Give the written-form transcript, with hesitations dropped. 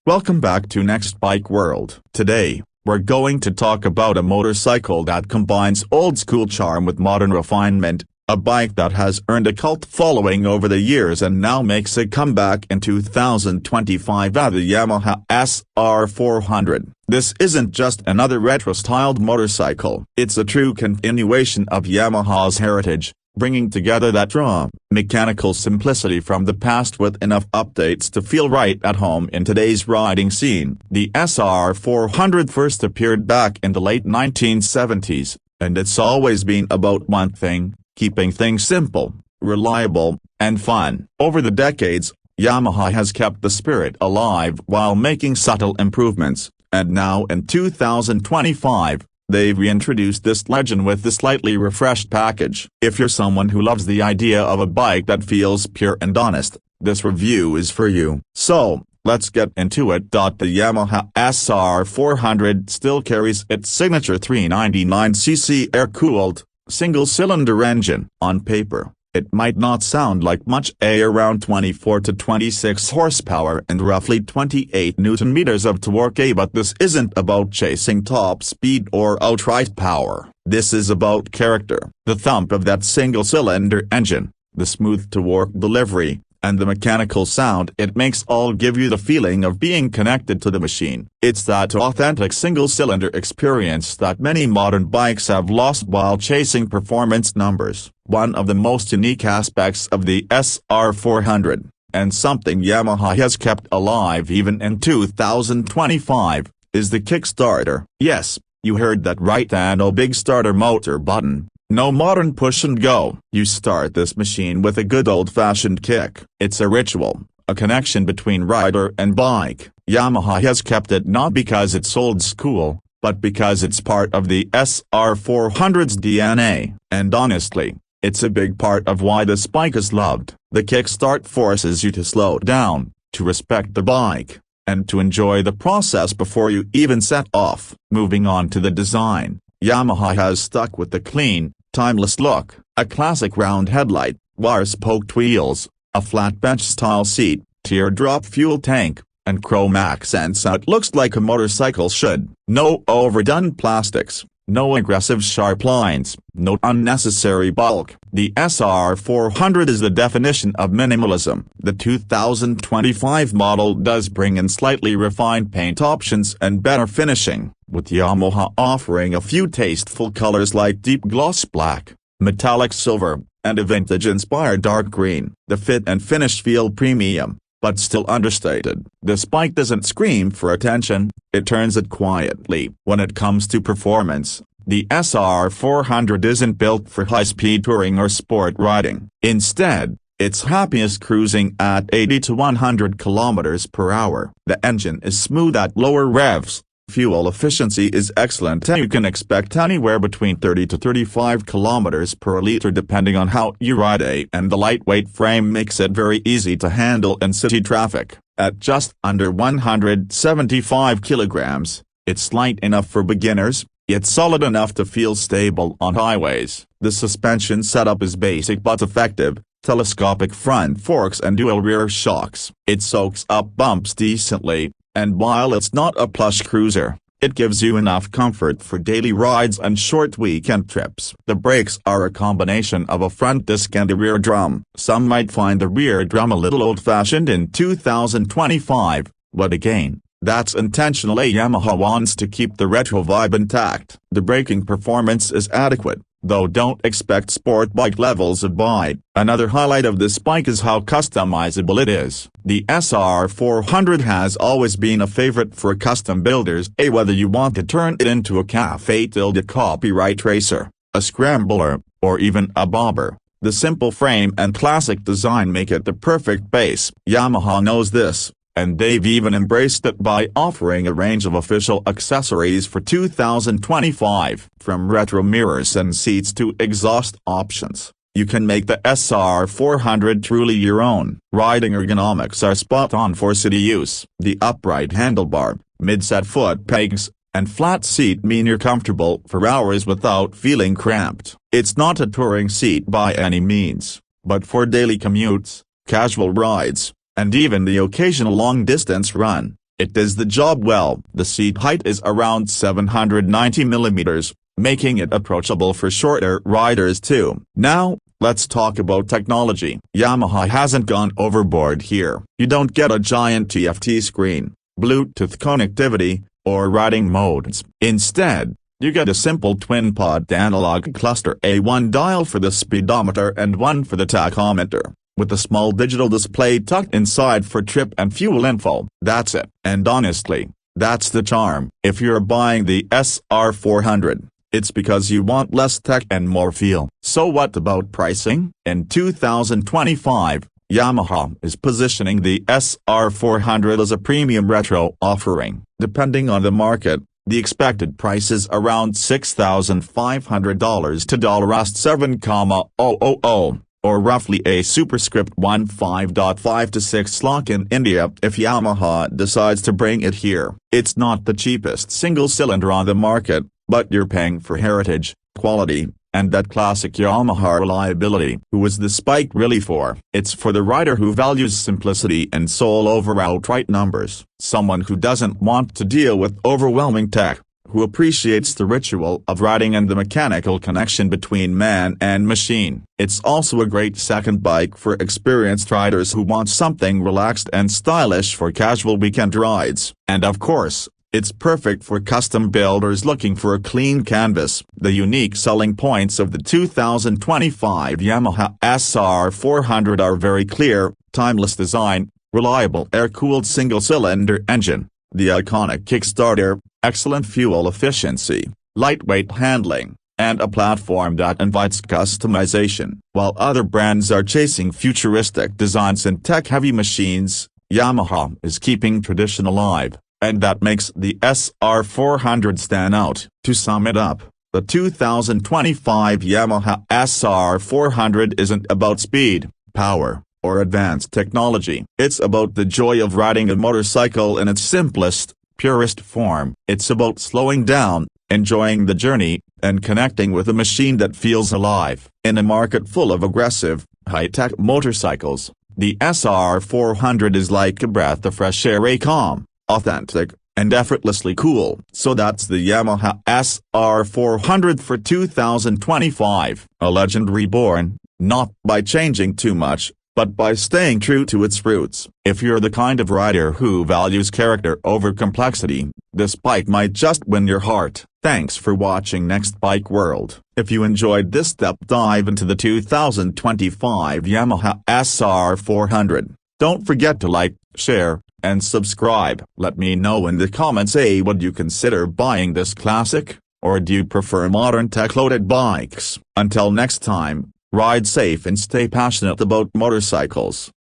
Welcome back to Next Bike World. Today, we're going to talk about a motorcycle that combines old-school charm with modern refinement, a bike that has earned a cult following over the years and now makes a comeback in 2025 at the Yamaha SR400. This isn't just another retro-styled motorcycle. It's a true continuation of Yamaha's heritage, bringing together that raw, mechanical simplicity from the past with enough updates to feel right at home in today's riding scene. The SR400 first appeared back in the late 1970s, and it's always been about one thing: keeping things simple, reliable, and fun. Over the decades, Yamaha has kept the spirit alive while making subtle improvements, and now in 2025, they've reintroduced this legend with a slightly refreshed package. If you're someone who loves the idea of a bike that feels pure and honest, this review is for you. So, let's get into it. The Yamaha SR400 still carries its signature 399cc air-cooled, single-cylinder engine. On paper, it might not sound like much, around 24 to 26 horsepower and roughly 28 newton-meters of torque, but this isn't about chasing top speed or outright power. This is about character. The thump of that single-cylinder engine, the smooth-to-work delivery, and the mechanical sound it makes all give you the feeling of being connected to the machine. It's that authentic single-cylinder experience that many modern bikes have lost while chasing performance numbers. One of the most unique aspects of the SR400, and something Yamaha has kept alive even in 2025, is the Kickstarter. Yes, you heard that right, and no big starter motor button. No modern push and go. You start this machine with a good old-fashioned kick. It's a ritual, a connection between rider and bike. Yamaha has kept it not because it's old school, but because it's part of the SR400's DNA. And honestly, it's a big part of why this bike is loved. The Kickstart forces you to slow down, to respect the bike, and to enjoy the process before you even set off. Moving on to the design, Yamaha has stuck with the clean, timeless look: a classic round headlight, wire-spoked wheels, a flat bench-style seat, teardrop fuel tank, and chrome accents. It looks like a motorcycle should. No overdone plastics, no aggressive sharp lines, no unnecessary bulk. The SR400 is the definition of minimalism. The 2025 model does bring in slightly refined paint options and better finishing, with Yamaha offering a few tasteful colors like deep gloss black, metallic silver, and a vintage-inspired dark green. The fit and finish feel premium, but still understated. This bike doesn't scream for attention, it turns it quietly. When it comes to performance, the SR400 isn't built for high-speed touring or sport riding. Instead, it's happiest cruising at 80 to 100 kilometers per hour. The engine is smooth at lower revs, fuel efficiency is excellent, and you can expect anywhere between 30 to 35 kilometers per liter depending on how you ride, and the lightweight frame makes it very easy to handle in city traffic. At just under 175 kilograms, it's light enough for beginners, yet solid enough to feel stable on highways. The suspension setup is basic but effective: telescopic front forks and dual rear shocks. It soaks up bumps decently, and while it's not a plush cruiser, it gives you enough comfort for daily rides and short weekend trips. The brakes are a combination of a front disc and a rear drum. Some might find the rear drum a little old-fashioned in 2025, but again, that's intentional. Yamaha wants to keep the retro vibe intact. The braking performance is adequate, though don't expect sport bike levels of bite. Another highlight of this bike is how customizable it is. The SR400 has always been a favorite for custom builders, whether you want to turn it into a cafe-tilde copyright racer, a scrambler, or even a bobber. The simple frame and classic design make it the perfect base. Yamaha knows this, and they've even embraced it by offering a range of official accessories for 2025. From retro mirrors and seats to exhaust options, you can make the SR400 truly your own. Riding ergonomics are spot on for city use. The upright handlebar, mid-set foot pegs, and flat seat mean you're comfortable for hours without feeling cramped. It's not a touring seat by any means, but for daily commutes, casual rides, and even the occasional long-distance run, it does the job well. The seat height is around 790 millimeters, making it approachable for shorter riders too. Now, let's talk about technology. Yamaha hasn't gone overboard here. You don't get a giant TFT screen, Bluetooth connectivity, or riding modes. Instead, you get a simple twin-pod analog cluster, one dial for the speedometer and one for the tachometer, with a small digital display tucked inside for trip and fuel info. That's it. And honestly, that's the charm. If you're buying the SR400, it's because you want less tech and more feel. So what about pricing? In 2025, Yamaha is positioning the SR400 as a premium retro offering. Depending on the market, the expected price is around $6,500 to $7,000, or roughly a superscript 15.5 to 6 lakh in India if Yamaha decides to bring it here. It's not the cheapest single-cylinder on the market, but you're paying for heritage, quality, and that classic Yamaha reliability. Who is the Spike really for? It's for the rider who values simplicity and soul over outright numbers. Someone who doesn't want to deal with overwhelming tech, who appreciates the ritual of riding and the mechanical connection between man and machine. It's also a great second bike for experienced riders who want something relaxed and stylish for casual weekend rides. And of course, it's perfect for custom builders looking for a clean canvas. The unique selling points of the 2025 Yamaha SR400 are very clear: timeless design, reliable air-cooled single-cylinder engine, the iconic Kickstarter, excellent fuel efficiency, lightweight handling, and a platform that invites customization. While other brands are chasing futuristic designs and tech-heavy machines, Yamaha is keeping tradition alive, and that makes the SR400 stand out. To sum it up, the 2025 Yamaha SR400 isn't about speed, power, or advanced technology. It's about the joy of riding a motorcycle in its simplest, purest form. It's about slowing down, enjoying the journey, and connecting with a machine that feels alive. In a market full of aggressive, high-tech motorcycles, the SR400 is like a breath of fresh air, calm, authentic, and effortlessly cool. So that's the Yamaha SR400 for 2025. A legend reborn, not by changing too much, but by staying true to its roots. If you're the kind of rider who values character over complexity, this bike might just win your heart. Thanks for watching Next Bike World. If you enjoyed this deep dive into the 2025 Yamaha SR400, don't forget to like, share, and subscribe. Let me know in the comments, would you consider buying this classic, or do you prefer modern tech-loaded bikes? Until next time, ride safe and stay passionate about motorcycles.